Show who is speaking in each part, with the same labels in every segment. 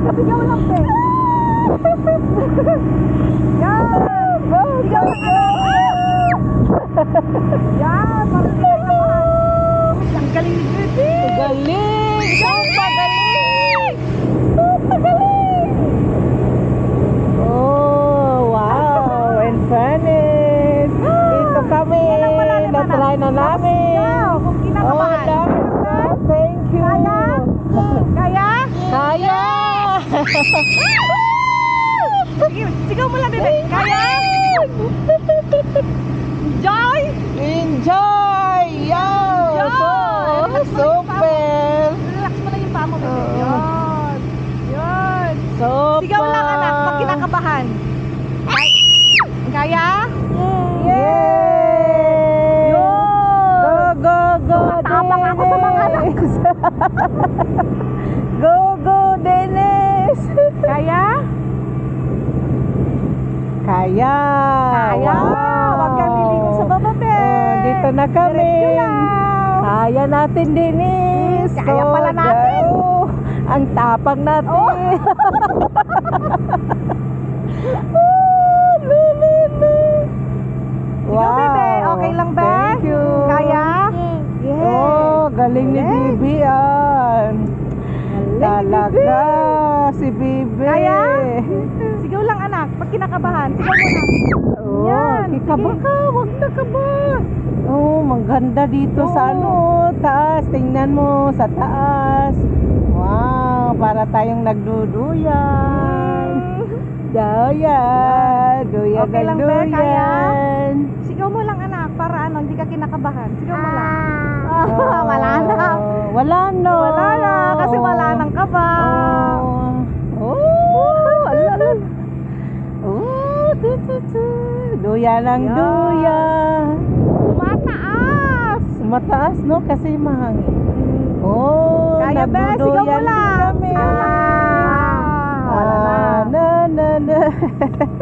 Speaker 1: Sigaw lang, be. Yan.
Speaker 2: Go,
Speaker 1: Sigaw lang, anak. Yan, parang kinakabahan. Ang galing ni Bibi.
Speaker 2: Galing! Napagaling! Napagaling! Oh, wow! In fairness, dito kami.
Speaker 1: Yan ang malalim, anak.
Speaker 2: Na-try na namin.
Speaker 1: Sigaw, kung kinakabahan.
Speaker 2: Oh, thank you.
Speaker 1: Kaya?
Speaker 2: Kaya!
Speaker 1: Sige, sigaw mo lang, bebe. Kaya? Enjoy!
Speaker 2: Enjoy! Yo!
Speaker 1: Enjoy!
Speaker 2: So, super!
Speaker 1: Relax mo lang yung paa mo, bebe. Yun. Yun.
Speaker 2: Super!
Speaker 1: Sigaw lang, anak, pag kinakabahan. Kaya?
Speaker 2: Yay!
Speaker 1: Yun.
Speaker 2: Go, go, go,
Speaker 1: Matapang ako sa mga anak.
Speaker 2: Dennis! Go, go, Dennis!
Speaker 1: Kaya?
Speaker 2: Kaya!
Speaker 1: Kaya! Huwag kang liligo sa baba, be.
Speaker 2: Oh, dito na kami.
Speaker 1: Diretso lang.
Speaker 2: Kaya natin, Dennis.
Speaker 1: Kaya
Speaker 2: Go,
Speaker 1: pala natin.
Speaker 2: go. Ang tapang natin.
Speaker 1: Oh. Ikaw, bebe. Okay lang, be?
Speaker 2: Thank you.
Speaker 1: Kaya?
Speaker 2: Oh, galing ni
Speaker 1: Galing.
Speaker 2: Bibi yan. Talaga, si Bibi.
Speaker 1: Kaya? Sigaw lang, anak. Pag kinakabahan, sigaw mo lang.
Speaker 2: Oh,
Speaker 1: Yan,
Speaker 2: kikaba
Speaker 1: sige.
Speaker 2: ka, wag na ka ba? Oh, maganda dito sa taas. Tingnan mo, sa taas. Wow, para tayong nagduduyan. Duyan, duyan,
Speaker 1: Okay lang, be?
Speaker 2: duyan.
Speaker 1: Kaya? Sigaw mo lang, anak. Para ano, hindi ka kinakabahan. Sigaw mo lang.
Speaker 2: Oh,
Speaker 1: Wala na.
Speaker 2: Wala na.
Speaker 1: Wala na. Kasi wala nang kaba.
Speaker 2: Alala. Oh, duyan ang
Speaker 1: Yan.
Speaker 2: duyan.
Speaker 1: Mataas.
Speaker 2: Mataas, no? Kasi mahangin. Oh,
Speaker 1: Kaya, be? Sigaw mo
Speaker 2: nagduduyan
Speaker 1: lang.
Speaker 2: kami.
Speaker 1: Sigaw lang. Wala na.
Speaker 2: Na.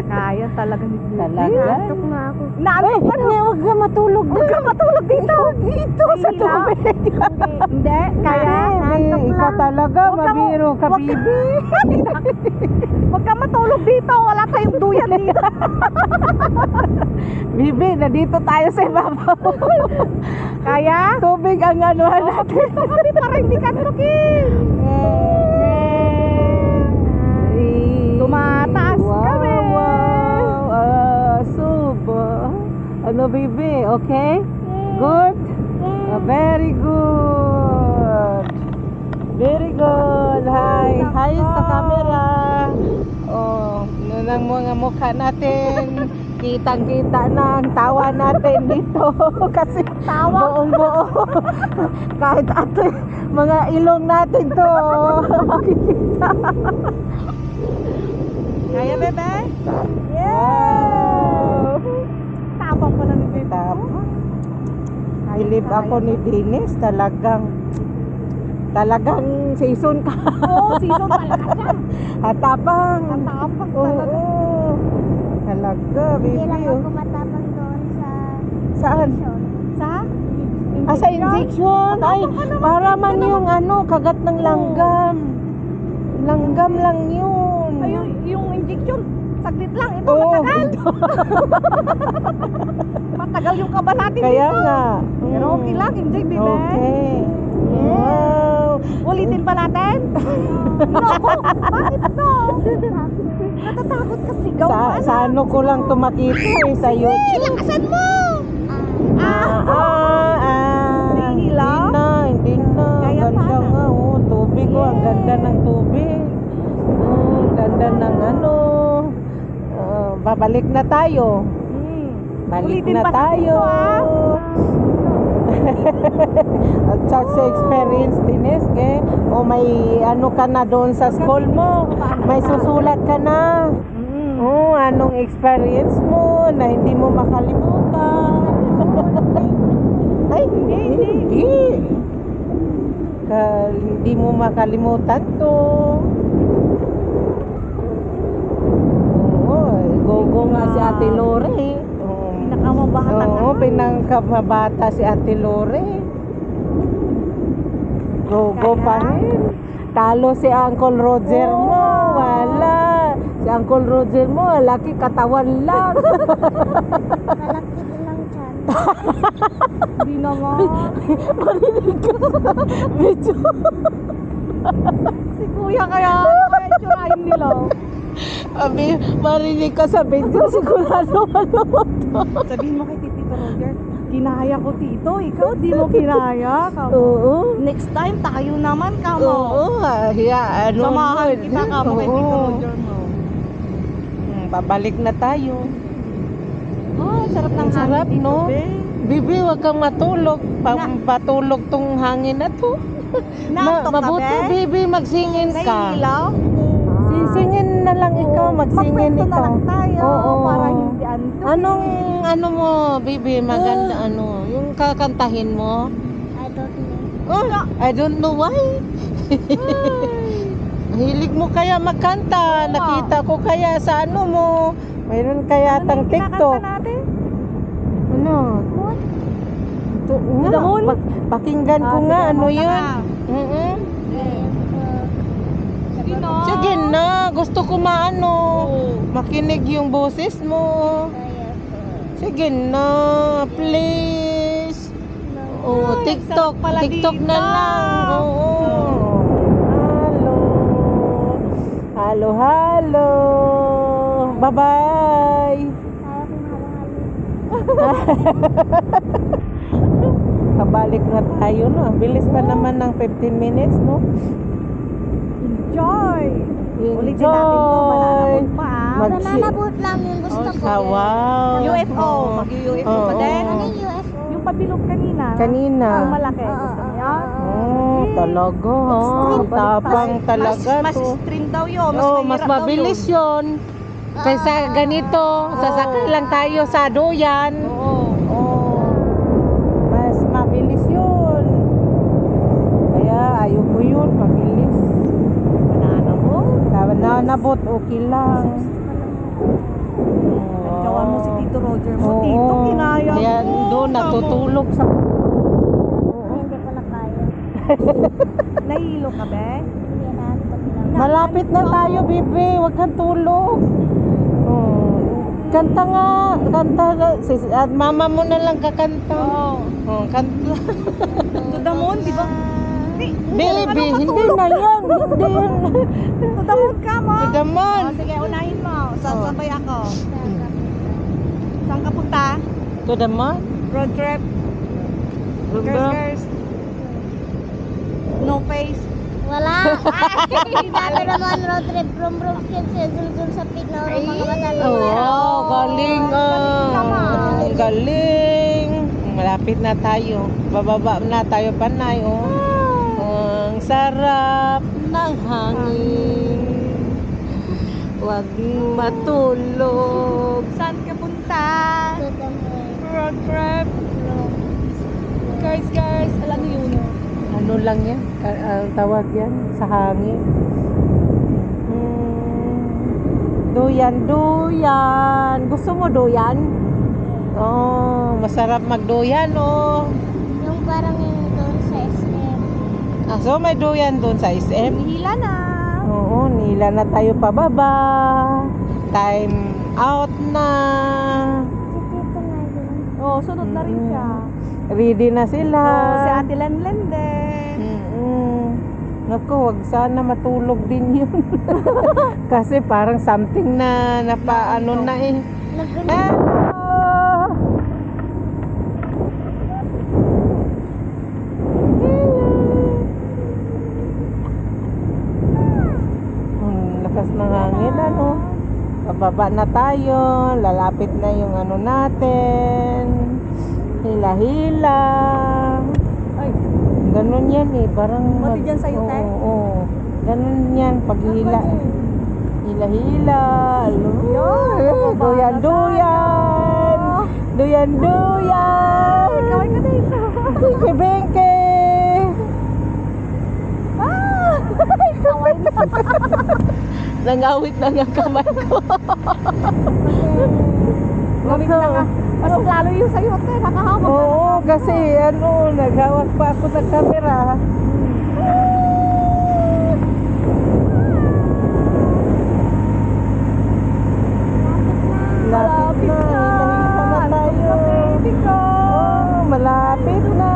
Speaker 1: Kaya talaga ni Bibi.
Speaker 2: Talaga?
Speaker 1: Naantok na ako. Naantok ka na.
Speaker 2: Huwag ka matulog.
Speaker 1: Huwag ka matulog dito.
Speaker 2: Dito sa
Speaker 1: Hihila?
Speaker 2: tubig.
Speaker 1: Hindi. Kaya?
Speaker 2: Bibi, ikaw talaga,
Speaker 1: Huwag ka mo-
Speaker 2: mabiro ka,
Speaker 1: huwag ka-
Speaker 2: Bibi.
Speaker 1: Huwag ka matulog dito. Wala tayong duyan dito.
Speaker 2: Bibi, nandito tayo sa ibabaw.
Speaker 1: Kaya?
Speaker 2: Tubig ang anuhan natin.
Speaker 1: Kami para hindi ka antukin. Tumataas kami.
Speaker 2: Wow, suba. Ano, Bibi? Okay? Good? Very good. Very good. Hi. Hi sa camera. Oh, nun ang mga mukha natin. Kitang-kita na ang tawa natin dito. Kasi buong-buo. Kahit ato mga ilong natin to. Makikita.
Speaker 1: Kaya, bebe?
Speaker 2: Wow.
Speaker 1: Tapang pala ni Bebe.
Speaker 2: Tapos, believe ako ni Dennis, talagang season ka.
Speaker 1: Oo, season talaga siya.
Speaker 2: Atapang.
Speaker 1: Matapang
Speaker 2: Oo.
Speaker 1: talaga.
Speaker 2: Talaga, baby.
Speaker 3: matapang doon sa
Speaker 2: Saan?
Speaker 1: Sa?
Speaker 2: Sa injection. Ay, para man yung kagat ng langgam. Langgam lang yun.
Speaker 1: Ay, yung injection, saglit lang. Ito,
Speaker 2: Oo,
Speaker 1: matagal.
Speaker 2: ito.
Speaker 1: Matagal yung kaba natin
Speaker 2: Kaya
Speaker 1: dito.
Speaker 2: nga.
Speaker 1: Pero okay lang, enjoy, Bebe.
Speaker 2: Okay. Wow.
Speaker 1: Ulitin pa natin? No, bakit no? Natatakot ka sigaw ka.
Speaker 2: Sa ano ko lang tumakita sa YouTube.
Speaker 1: Lakasan mo!
Speaker 2: Hindi na.
Speaker 1: Kaya
Speaker 2: Ganda
Speaker 1: paano?
Speaker 2: nga, tubig, ang ganda ng tubig. Ang ganda ng babalik na tayo. Balik
Speaker 1: Ulitin
Speaker 2: na
Speaker 1: pa natin
Speaker 2: tayo.
Speaker 1: to,
Speaker 2: At sa experience din may ka na doon sa school mo. May susulat ka na. Anong experience mo na hindi mo makalimutan? Ay, hindi. Hindi mo makalimutan to. Go nga si Ate Lore.
Speaker 1: Pinakamabata
Speaker 2: Oo, pinangkamabata si Ate Lore. Go pa rin. Talo si Uncle Roger mo. Si Uncle Roger mo, laki katawan lang.
Speaker 3: Kalakit lang dyan.
Speaker 1: Hindi naman.
Speaker 2: Marinig ka. Medyo.
Speaker 1: Si kuya kaya itsurahin nila.
Speaker 2: Abi, marinig ka sa video. Sigurado ano mo to.
Speaker 1: Sabihin mo kay Tito Roger, kinaya ko Tito, ikaw di mo kinaya. Kamo.
Speaker 2: Oo.
Speaker 1: Next time, tayo naman kamo.
Speaker 2: Oo, hiya, ano
Speaker 1: Samahan
Speaker 2: mo,
Speaker 1: kita kamo kay Tito
Speaker 2: oo.
Speaker 1: Roger mo.
Speaker 2: Babalik na tayo.
Speaker 1: Oh, sarap ng
Speaker 2: Ang sarap,
Speaker 1: hangin dito,
Speaker 2: no?
Speaker 1: be.
Speaker 2: Bibi, wag kang matulog. Patulog tong hangin na to.
Speaker 1: Naantok ka,
Speaker 2: Mabuti,
Speaker 1: be?
Speaker 2: Bibi, magsingin ka.
Speaker 1: Naiilaw?
Speaker 2: Sisingin na lang ikaw, magsingin
Speaker 1: Magkwento na
Speaker 2: ikaw.
Speaker 1: lang tayo,
Speaker 2: Oo.
Speaker 1: para hindi antok.
Speaker 2: Anong, ano mo, Bibi, maganda, ano, yung kakantahin mo?
Speaker 3: I don't know.
Speaker 2: Oh, I don't know why. Hilig mo kaya magkanta.
Speaker 1: Oo.
Speaker 2: Nakita ko kaya sa ano mo. Mayroon kaya
Speaker 1: Ano
Speaker 2: tang
Speaker 1: yung kinakanta
Speaker 2: TikTok.
Speaker 1: natin?
Speaker 2: Ano? Ito nga.
Speaker 1: The Moon?
Speaker 2: Pakinggan ko nga. Ano yun? Mm-mm.
Speaker 1: Sige na.
Speaker 2: Sige na. Gusto ko maano.
Speaker 1: Oo.
Speaker 2: Makinig yung boses mo. Sige na. Please. Oh,
Speaker 1: Ay,
Speaker 2: TikTok.
Speaker 1: sarap pala
Speaker 2: TikTok
Speaker 1: dito.
Speaker 2: na lang. Oo. Hello. Hello, hello. Bye-bye. Kabalik na tayo, no? Bilis pa naman ng 15 minutes, no?
Speaker 1: Enjoy. Ulitin natin to. Mananabot pa.
Speaker 3: Nananabot lang yung gusto ko.
Speaker 2: Wow.
Speaker 1: UFO. Mag-UFO ka din.
Speaker 3: Ano yung UFO?
Speaker 1: Yung pabilog kanina.
Speaker 2: Kanina.
Speaker 1: Yung malaki. Gusto mo yan?
Speaker 2: Oh, talaga, ha?
Speaker 1: Extreme.
Speaker 2: Tapang talaga
Speaker 1: Mas
Speaker 2: to.
Speaker 1: extreme daw yun.
Speaker 2: Oh, mas
Speaker 1: mahirap daw
Speaker 2: mabilis
Speaker 1: yun.
Speaker 2: yun. Kaysa ganito, sasakay lang tayo sa duyan.
Speaker 1: Oo.
Speaker 2: Oh, mas mabilis yun. Kaya ayoko yun, mabilis.
Speaker 1: Mananabot.
Speaker 2: Nanabot, okay lang.
Speaker 1: Nagkawan mo si Tito Roger mo.
Speaker 2: Oo.
Speaker 1: Tito, kinaya mo.
Speaker 2: Kaya doon
Speaker 1: Kamo.
Speaker 2: natutulog sa...
Speaker 3: Hindi pala kaya.
Speaker 1: Nahilo ka, be?
Speaker 3: Hindi na.
Speaker 2: Malapit na tayo, bibi. Huwag kang tulog. Kanta nga. Kanta nga. At mama mo na lang kakanta.
Speaker 1: Oo.
Speaker 2: Kanta.
Speaker 1: To the moon, di ba?
Speaker 2: Baby, hindi na yan. Hindi yan.
Speaker 1: To the moon ka mo.
Speaker 2: To the moon.
Speaker 1: Oh, sige, unahin mo. Sasabay ako. Saan ka punta?
Speaker 2: To the moon?
Speaker 1: Road trip? Girls. No face.
Speaker 3: Wala. Dati naman road trip from Brooklyn sa Zulzul sa Pignaw ng mga kasama.
Speaker 2: Oo, galing. Galing. Malapit na tayo. Bababa na tayo, panay. Oh. Ang sarap ng hangin. Huwag matulog.
Speaker 1: Saan ka punta?
Speaker 3: To the moon.
Speaker 1: Road trip. Girls. Alam mo yun.
Speaker 2: Ano lang yan? Tawag yan sa hangin. Duyan. Gusto mo duyan? Oh, masarap magduyan, oh.
Speaker 3: Yung parang yung doon sa SM.
Speaker 2: So may duyan doon sa SM?
Speaker 1: Hila na.
Speaker 2: Oo, nila na tayo pababa. Time out na.
Speaker 3: Dito na yun.
Speaker 1: Oh, sunod na rin siya.
Speaker 2: Ready na sila.
Speaker 1: Oh, si Ate Lenlen din.
Speaker 2: Naku, wag sana matulog din yun. Kasi parang something na napaano na eh. Hello! Lakas ng hangin, ano? Pababa na tayo. Lalapit na yung ano natin. Hila-hila.
Speaker 1: Ay,
Speaker 2: Ganun yan eh, parang...
Speaker 1: Pati dyan sa'yo, te?
Speaker 2: Oo. Ganun yan, paghila. Hila-hila. Duyan-duyan. Duyan-duyan.
Speaker 1: kaway ka dito.
Speaker 2: Bengke-bengke.
Speaker 1: Kaway na.
Speaker 2: Nangawit lang ang kamay ko.
Speaker 1: Lamig na nga. Mas lalo yung sa'yo, te. Nakahawak na.
Speaker 2: Oo, kasi ano, naghawak pa ako ng camera. malapit na. Inahitan na tayo.
Speaker 1: Baby ko.
Speaker 2: Oh, malapit na.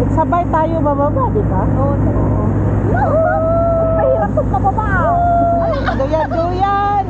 Speaker 2: At sabay tayo bababa, di ba?
Speaker 1: Oo, mahirap kung kababa.
Speaker 2: Duyan, duyan.